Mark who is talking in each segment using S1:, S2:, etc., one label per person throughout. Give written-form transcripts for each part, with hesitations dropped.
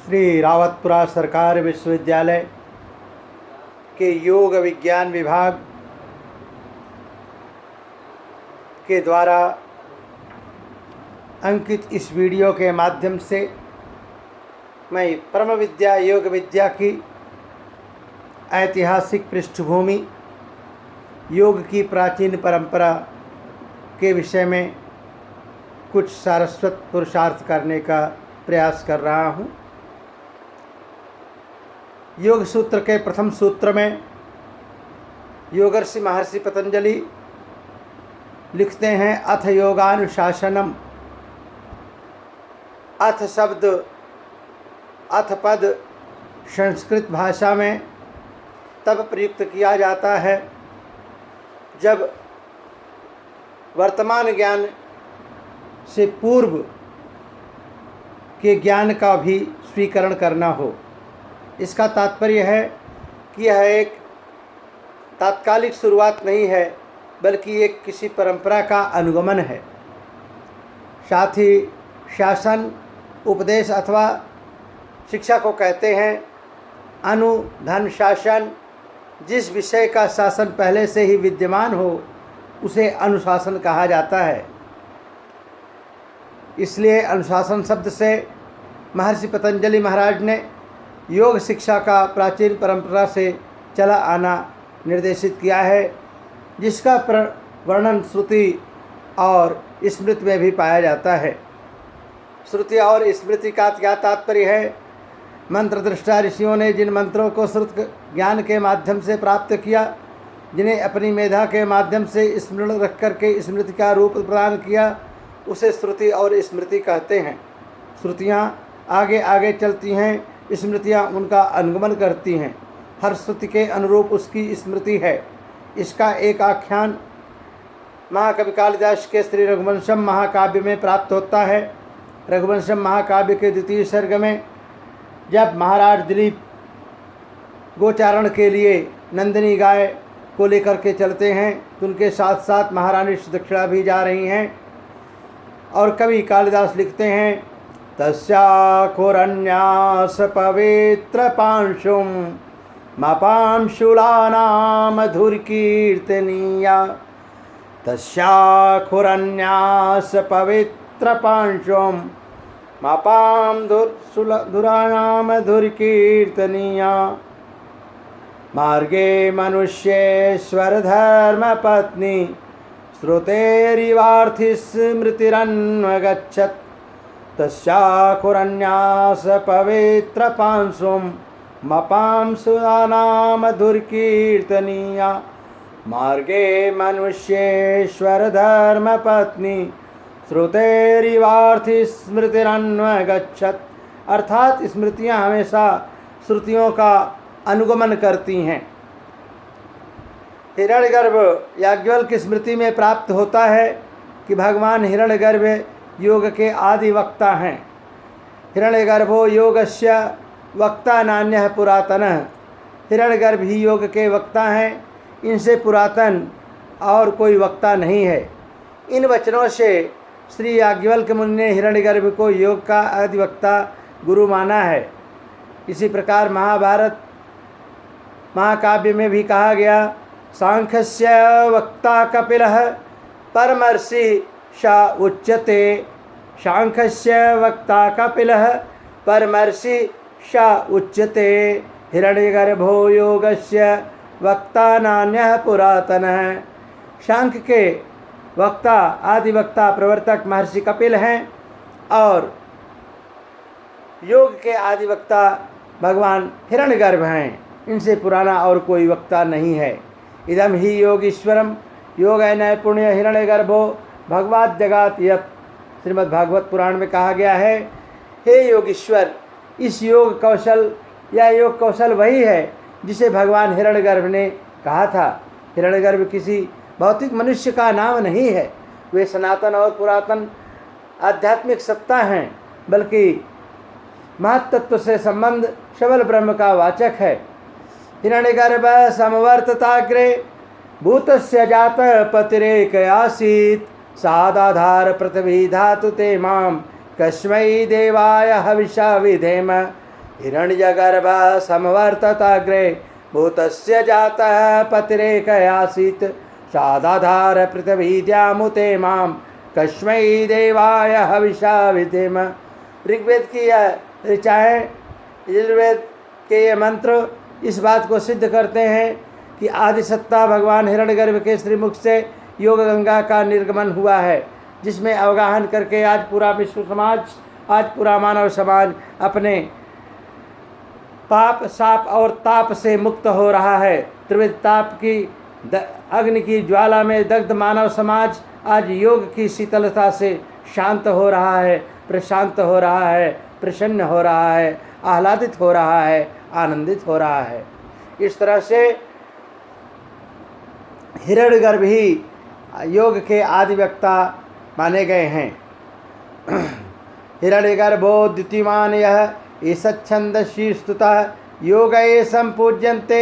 S1: श्री रावतपुरा सरकार विश्वविद्यालय के योग विज्ञान विभाग के द्वारा अंकित इस वीडियो के माध्यम से मैं परम विद्या योग विद्या की ऐतिहासिक पृष्ठभूमि, योग की प्राचीन परंपरा के विषय में कुछ सारस्वत पुरुषार्थ करने का प्रयास कर रहा हूँ। योग सूत्र के प्रथम सूत्र में योगर्षि महर्षि पतंजलि लिखते हैं, अथ योगानुशासनम। अथ शब्द, अथ पद संस्कृत भाषा में तब प्रयुक्त किया जाता है जब वर्तमान ज्ञान से पूर्व के ज्ञान का भी स्वीकरण करना हो। इसका तात्पर्य है कि यह एक तात्कालिक शुरुआत नहीं है, बल्कि एक किसी परंपरा का अनुगमन है। साथ ही शासन, उपदेश अथवा शिक्षा को कहते हैं। अनुधन शासन, जिस विषय का शासन पहले से ही विद्यमान हो उसे अनुशासन कहा जाता है। इसलिए अनुशासन शब्द से महर्षि पतंजलि महाराज ने योग शिक्षा का प्राचीन परंपरा से चला आना निर्देशित किया है, जिसका वर्णन श्रुति और स्मृति में भी पाया जाता है। श्रुति और स्मृति का क्या तात्पर्य है? मंत्र दृष्टा ऋषियों ने जिन मंत्रों को श्रुत ज्ञान के माध्यम से प्राप्त किया, जिन्हें अपनी मेधा के माध्यम से स्मरण रख करके स्मृति का रूप प्रदान किया, उसे श्रुति और स्मृति कहते हैं। श्रुतियाँ आगे आगे चलती हैं, स्मृतियाँ उनका अनुगमन करती हैं। हर श्रुति के अनुरूप उसकी स्मृति है। इसका एक आख्यान महाकवि कालिदास के श्री रघुवंशम महाकाव्य में प्राप्त होता है। रघुवंशम महाकाव्य के द्वितीय सर्ग में जब महाराज दिलीप गोचारण के लिए नंदिनी गाय को लेकर के चलते हैं, तो उनके साथ साथ महारानी सुदक्षिणा भी जा रही हैं। और कवि कालिदास लिखते हैं, तस्याखुरन्यास पवित्र पांशुम मापांशुलानाम धुरकीर्तनीया। तस्याखुरन्यास पवित्र पांशुम मापांशुलानाम धुरकीर्तनीया। मार्गे मनुष्येश्वर धर्म पत्नी श्रुतेरिवार्थि स्मृतिरन्वगच्छत्। तस्याखुरन्यास पवित्र पांशुम मपांशुनाम धुरकीर्तनीया। मार्गे मनुष्येश्वर धर्म पत्नी श्रुतेरिवार्थि स्मृतिरन्वगच्छत्। अर्थात स्मृतियाँ हमेशा श्रुतियों का अनुगमन करती हैं। हिरण्यगर्भ याज्ञवल्क्य की स्मृति में प्राप्त होता है कि भगवान हिरण्यगर्भ योग के आदि वक्ता हैं। हिरण्यगर्भो योगस्य वक्ता नान्यः पुरातनः। हिरण्यगर्भ ही योग के वक्ता हैं, इनसे पुरातन और कोई वक्ता नहीं है। इन वचनों से श्री याज्ञवल्क्य मुनि ने हिरण्यगर्भ को योग का अधिवक्ता गुरु माना है। इसी प्रकार महाभारत महाकाव्य में भी कहा गया, सांख्यस्य वक्ता कपिलः परमर्षि सा उच्यते। सांख्यस्य वक्ता कपिलः परमर्षि सा उच्यते। हिरण्यगर्भो योगस्य वक्ता नान्यः पुरातनः। सांख्य के वक्ता आदि वक्ता प्रवर्तक महर्षि कपिल हैं और योग के आदि वक्ता भगवान हिरण्यगर्भ हैं। इनसे पुराना और कोई वक्ता नहीं है। इदम ही योगीश्वरम योग नैपुण्य हिरण्यगर्भो भगवत जगात यत्। श्रीमद् भागवत पुराण में कहा गया है, हे योगीश्वर, इस योग कौशल या योग कौशल वही है जिसे भगवान हिरण्यगर्भ ने कहा था। हिरण्यगर्भ किसी भौतिक मनुष्य का नाम नहीं है, वे सनातन और पुरातन आध्यात्मिक सत्ता हैं, बल्कि महत्त्व से संबंध सबल ब्रह्म का वाचक है। हिरण्यगर्भ समवर्तताग्रे भूतस्य जात पतिरेक आसीत्। सादाधार पृथ्वी धातु ते मां कस्मै देवाय हविषा विधेम। हिरण्यगर्भ समवर्तताग्रे भूतस्य जातः पतिरेक आसीत् सादाधार पृथ्वीद्यामुते मां कस्मै देवाय हविषा विधेम। ऋग्वेद की यह ऋचाएँ, यजुर्वेद के ये मंत्र इस बात को सिद्ध करते हैं कि आदि सत्ता भगवान हिरण्यगर्भ के श्रीमुख से योग गंगा का निर्गमन हुआ है, जिसमें अवगाहन करके आज पूरा विश्व समाज, आज पूरा मानव समाज अपने पाप, साप और ताप से मुक्त हो रहा है। त्रिविध ताप की अग्नि की ज्वाला में दग्ध मानव समाज आज योग की शीतलता से शांत हो रहा है, प्रशांत हो रहा है, प्रसन्न हो रहा है, आह्लादित हो रहा है, आनंदित हो रहा है। इस तरह से हिरण्यगर्भ ही योग के आदि वक्ता माने गए हैं। हिरण्यगर्भो द्युतिमान यः ईशच्छन्दसि स्तुतः योग संपूज्यन्ते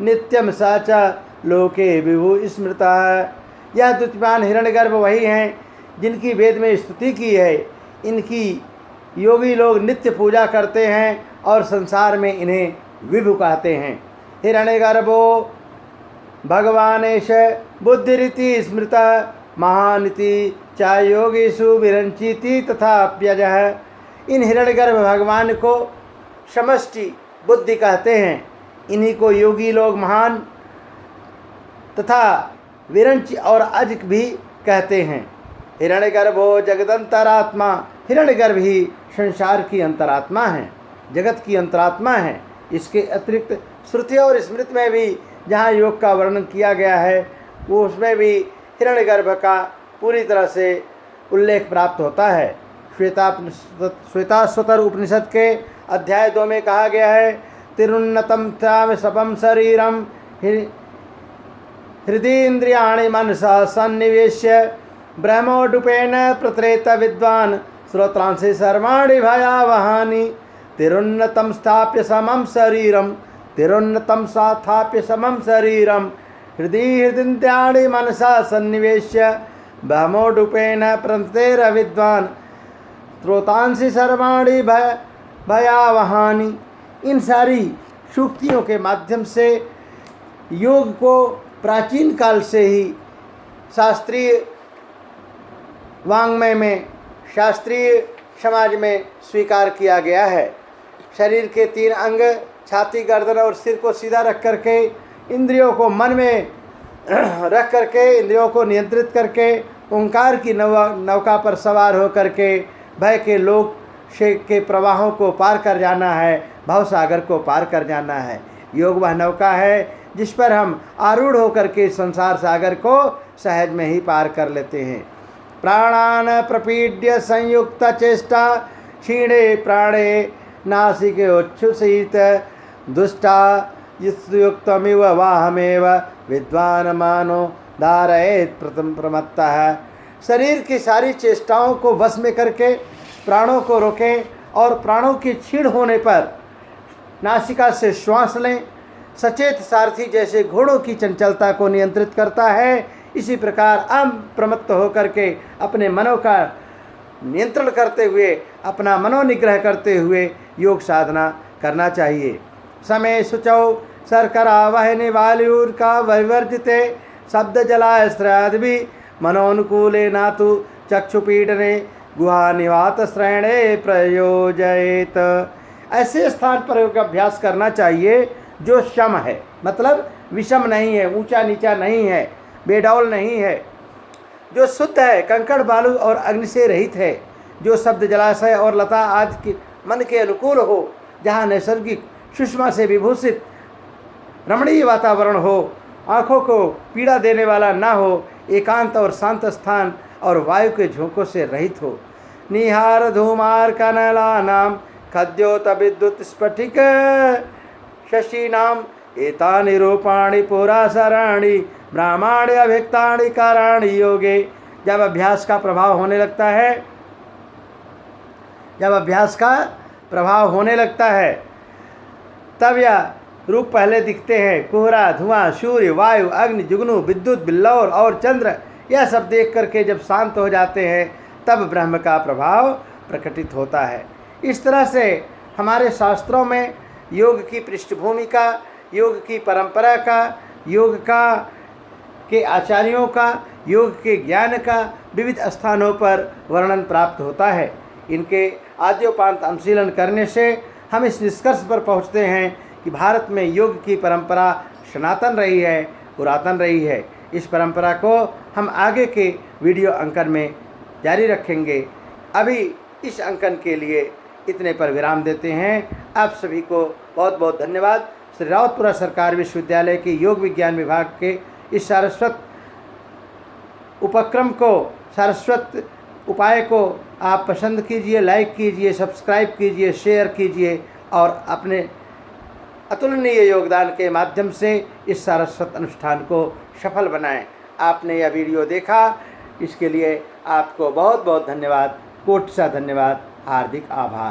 S1: नित्यम स च लोके विभु स्मृतः। यह द्युतिमान हिरण्यगर्भ वही हैं जिनकी वेद में स्तुति की है। इनकी योगी लोग नित्य पूजा करते हैं और संसार में इन्हें विभु कहते हैं। हिरण्यगर्भो भगवानेश बुद्धिरिति स्मृतः महानिति च योगीषु विरंचिति तथा अप्यजः। इन हिरण्यगर्भ भगवान को समष्टि बुद्धि कहते हैं। इन्हीं को योगी लोग महान तथा विरंच और अज भी कहते हैं। हिरण्यगर्भो जगदंतरात्मा, हिरण्यगर्भ ही संसार की अंतरात्मा है, जगत की अंतरात्मा है। इसके अतिरिक्त श्रुति और स्मृति में भी जहाँ योग का वर्णन किया गया है वो उसमें भी हिरण्यगर्भ का पूरी तरह से उल्लेख प्राप्त होता है। श्वेताश्वतर उपनिषद के अध्याय 2 में कहा गया है, तिरुन्नतम ताम सपम शरीरम हृदीन्द्रियाणि मनसा सन्निवेश्य ब्रह्मोडुपेन प्रत्रेत विद्वान् श्रोत्रांसि सर्वाणि भयावहानि। तिरुन्नतम स्थाप्य समम शरीरम, तिरुन्नतम स्थाप्य समम शरीरम हृदीन्द्रियाणि मनसा सन्निवेश्य ब्रह्मोडुपेन प्रत्रेत विद्वान् श्रोत्रांसि सर्वाणि भयावहानि। इन सारी सूक्तियों के माध्यम से योग को प्राचीन काल से ही शास्त्रीय वाङ्मय में, शास्त्रीय समाज में स्वीकार किया गया है। शरीर के 3 अंग, छाती, गर्दन और सिर को सीधा रख करके, इंद्रियों को मन में रख करके, इंद्रियों को नियंत्रित करके ओंकार की नौका पर सवार हो करके भय के लोक के प्रवाहों को पार कर जाना है, भव सागर को पार कर जाना है। योग वह नौका है जिस पर हम आरूढ़ होकर के संसार सागर को सहज में ही पार कर लेते हैं। प्राणान प्रपीड्य संयुक्त चेष्टा क्षीणे प्राणे नासिके उच्छ्वसित दुष्टा युक्तमिव वाहमेव विद्वान मानो धारयेत् प्रमत्तः। शरीर की सारी चेष्टाओं को वश में करके प्राणों को रोकें और प्राणों के क्षीण होने पर नासिका से श्वास लें। सचेत सारथी जैसे घोड़ों की चंचलता को नियंत्रित करता है, इसी प्रकार अप्रमत्त होकर के अपने मनो का नियंत्रण करते हुए, अपना मनोनिग्रह करते हुए योग साधना करना चाहिए। समय शुचौ शर्करा वहने वायुर का वैवर्जिते शब्द जलाश्रयाद भी मनोनुकूले नातु चक्षुपीडने गुहा निवात श्रेणे प्रयोजयेत। ऐसे स्थान पर योग अभ्यास करना चाहिए जो शम है, मतलब विषम नहीं है, ऊंचा नीचा नहीं है, बेडौल नहीं है, जो शुद्ध है, कंकड़ बालू और अग्नि से रहित है, जो शब्द जलाशय और लता आदि के मन के अनुकूल हो, जहाँ नैसर्गिक सुषमा से विभूषित रमणीय वातावरण हो, आँखों को पीड़ा देने वाला ना हो, एकांत और शांत स्थान और वायु के झोंकों से रहित हो। निहार धूमार कनलानाम खद्योत विद्युत स्फटिक शशीनाम एतानि रूपाणि पुरासराणि ब्राह्मणी अभिक्तानि कराणि योगे। जब अभ्यास का प्रभाव होने लगता है, जब अभ्यास का प्रभाव होने लगता है तब यह रूप पहले दिखते हैं। कोहरा, धुआं, सूर्य, वायु, अग्नि, जुगनू, विद्युत, बिल्लौर और चंद्र, यह सब देख करके जब शांत हो जाते हैं तब ब्रह्म का प्रभाव प्रकटित होता है। इस तरह से हमारे शास्त्रों में योग की पृष्ठभूमि का, योग की परंपरा का, योग का के आचार्यों का, योग के ज्ञान का विविध स्थानों पर वर्णन प्राप्त होता है। इनके आद्योपांत अनुशीलन करने से हम इस निष्कर्ष पर पहुँचते हैं कि भारत में योग की परंपरा सनातन रही है, पुरातन रही है। इस परंपरा को हम आगे के वीडियो अंकन में जारी रखेंगे। अभी इस अंकन के लिए इतने पर विराम देते हैं। आप सभी को बहुत बहुत धन्यवाद। श्री रावतपुरा सरकारी विश्वविद्यालय के योग विज्ञान विभाग के इस सारस्वत उपक्रम को, सारस्वत उपाय को आप पसंद कीजिए, लाइक कीजिए, सब्सक्राइब कीजिए, शेयर कीजिए और अपने अतुलनीय योगदान के माध्यम से इस सारस्वत अनुष्ठान को सफल बनाएं। आपने यह वीडियो देखा, इसके लिए आपको बहुत बहुत धन्यवाद, कोटि सा धन्यवाद, हार्दिक आभार।